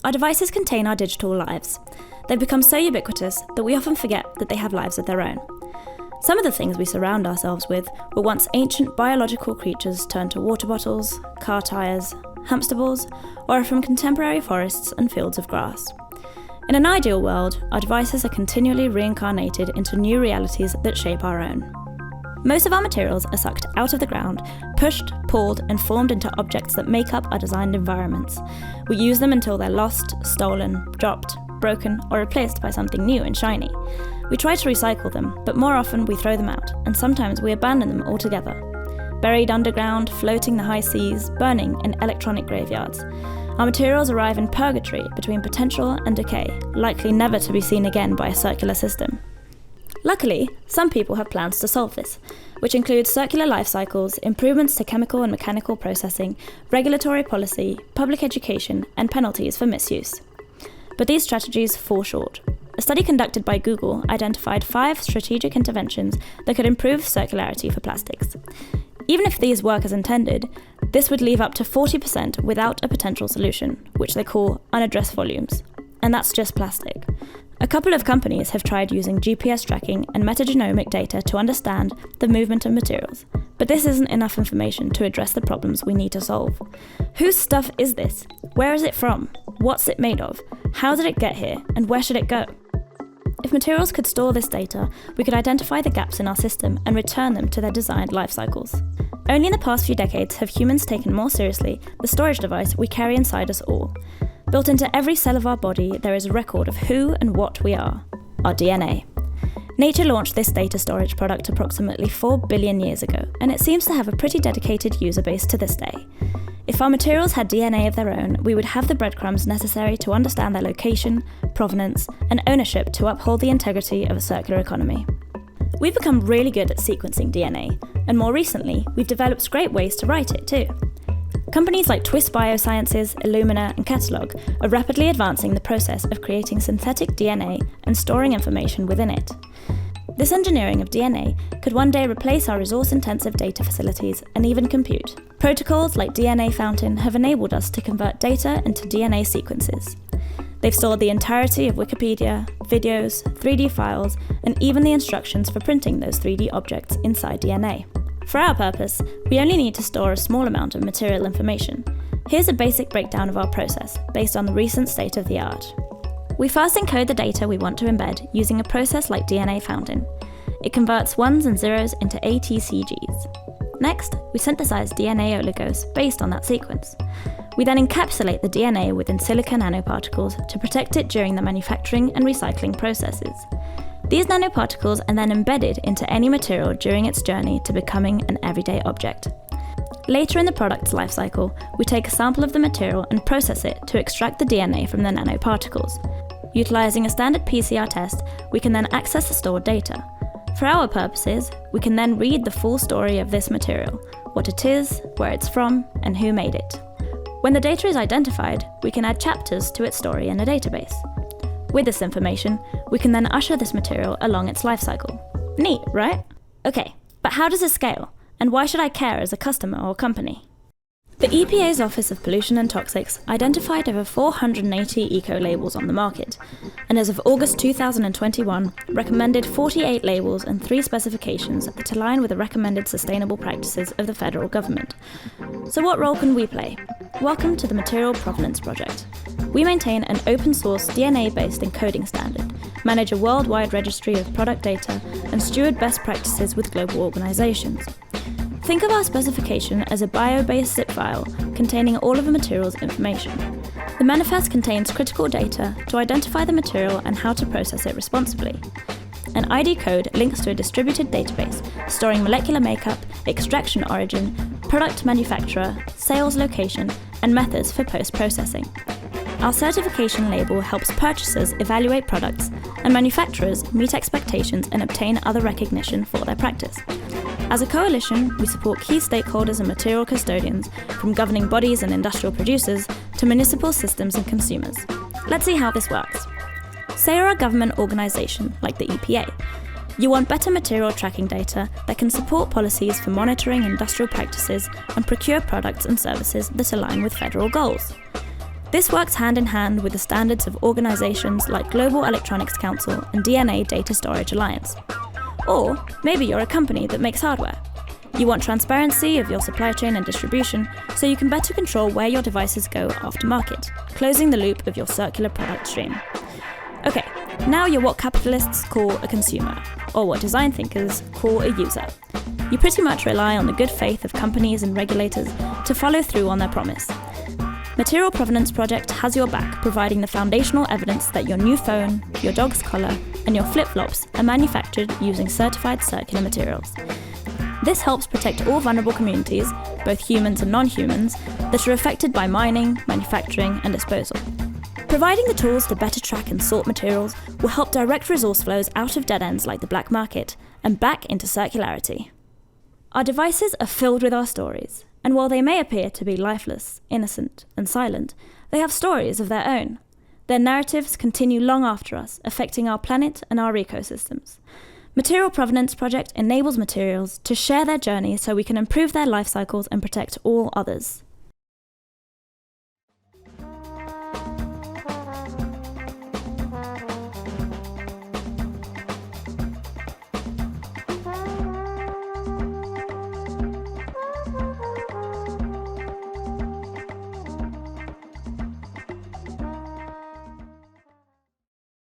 Our devices contain our digital lives. They've become so ubiquitous that we often forget that they have lives of their own. Some of the things we surround ourselves with were once ancient biological creatures turned to water bottles, car tyres, hamster balls, or are from contemporary forests and fields of grass. In an ideal world, our devices are continually reincarnated into new realities that shape our own. Most of our materials are sucked out of the ground, pushed, pulled, and formed into objects that make up our designed environments. We use them until they're lost, stolen, dropped, broken, or replaced by something new and shiny. We try to recycle them, but more often we throw them out, and sometimes we abandon them altogether. Buried underground, floating in the high seas, burning in electronic graveyards. Our materials arrive in purgatory between potential and decay, likely never to be seen again by a circular system. Luckily, some people have plans to solve this, which include circular life cycles, improvements to chemical and mechanical processing, regulatory policy, public education, and penalties for misuse. But these strategies fall short. A study conducted by Google identified 5 strategic interventions that could improve circularity for plastics. Even if these work as intended, this would leave up to 40% without a potential solution, which they call unaddressed volumes. And that's just plastic. A couple of companies have tried using GPS tracking and metagenomic data to understand the movement of materials, but this isn't enough information to address the problems we need to solve. Whose stuff is this? Where is it from? What's it made of? How did it get here? And where should it go? If materials could store this data, we could identify the gaps in our system and return them to their designed life cycles. Only in the past few decades have humans taken more seriously the storage device we carry inside us all. Built into every cell of our body, there is a record of who and what we are, our DNA. Nature launched this data storage product approximately 4 billion years ago, and it seems to have a pretty dedicated user base to this day. If our materials had DNA of their own, we would have the breadcrumbs necessary to understand their location, provenance, and ownership to uphold the integrity of a circular economy. We've become really good at sequencing DNA, and more recently, we've developed great ways to write it too. Companies like Twist Biosciences, Illumina, and Catalog are rapidly advancing the process of creating synthetic DNA and storing information within it. This engineering of DNA could one day replace our resource-intensive data facilities and even compute. Protocols like DNA Fountain have enabled us to convert data into DNA sequences. They've stored the entirety of Wikipedia, videos, 3D files, and even the instructions for printing those 3D objects inside DNA. For our purpose, we only need to store a small amount of material information. Here's a basic breakdown of our process, based on the recent state of the art. We first encode the data we want to embed using a process like DNA Fountain. It converts ones and zeros into ATCGs. Next, we synthesize DNA oligos based on that sequence. We then encapsulate the DNA within silica nanoparticles to protect it during the manufacturing and recycling processes. These nanoparticles are then embedded into any material during its journey to becoming an everyday object. Later in the product's life cycle, we take a sample of the material and process it to extract the DNA from the nanoparticles. Utilizing a standard PCR test, we can then access the stored data. For our purposes, we can then read the full story of this material, what it is, where it's from, and who made it. When the data is identified, we can add chapters to its story in a database. With this information, we can then usher this material along its life cycle. Neat, right? Okay, but how does it scale? And why should I care as a customer or company? The EPA's Office of Pollution and Toxics identified over 480 eco-labels on the market, and as of August 2021, recommended 48 labels and 3 specifications that align with the recommended sustainable practices of the federal government. So what role can we play? Welcome to the Material Provenance Project. We maintain an open-source DNA-based encoding standard, manage a worldwide registry of product data, and steward best practices with global organizations. Think of our specification as a bio-based zip file containing all of a material's information. The manifest contains critical data to identify the material and how to process it responsibly. An ID code links to a distributed database storing molecular makeup, extraction origin, product manufacturer, sales location, and methods for post-processing. Our certification label helps purchasers evaluate products and manufacturers meet expectations and obtain other recognition for their practice. As a coalition, we support key stakeholders and material custodians, from governing bodies and industrial producers to municipal systems and consumers. Let's see how this works. Say you're a government organisation like the EPA. You want better material tracking data that can support policies for monitoring industrial practices and procure products and services that align with federal goals. This works hand in hand with the standards of organisations like Global Electronics Council and DNA Data Storage Alliance. Or maybe you're a company that makes hardware. You want transparency of your supply chain and distribution so you can better control where your devices go after market, closing the loop of your circular product stream. Okay, now you're what capitalists call a consumer, or what design thinkers call a user. You pretty much rely on the good faith of companies and regulators to follow through on their promise. Material Provenance Project has your back, providing the foundational evidence that your new phone, your dog's collar, and your flip-flops are manufactured using certified circular materials. This helps protect all vulnerable communities, both humans and non-humans, that are affected by mining, manufacturing, and disposal. Providing the tools to better track and sort materials will help direct resource flows out of dead ends like the black market and back into circularity. Our devices are filled with our stories, and while they may appear to be lifeless, innocent, and silent, they have stories of their own. Their narratives continue long after us, affecting our planet and our ecosystems. Material Provenance Project enables materials to share their journey so we can improve their life cycles and protect all others.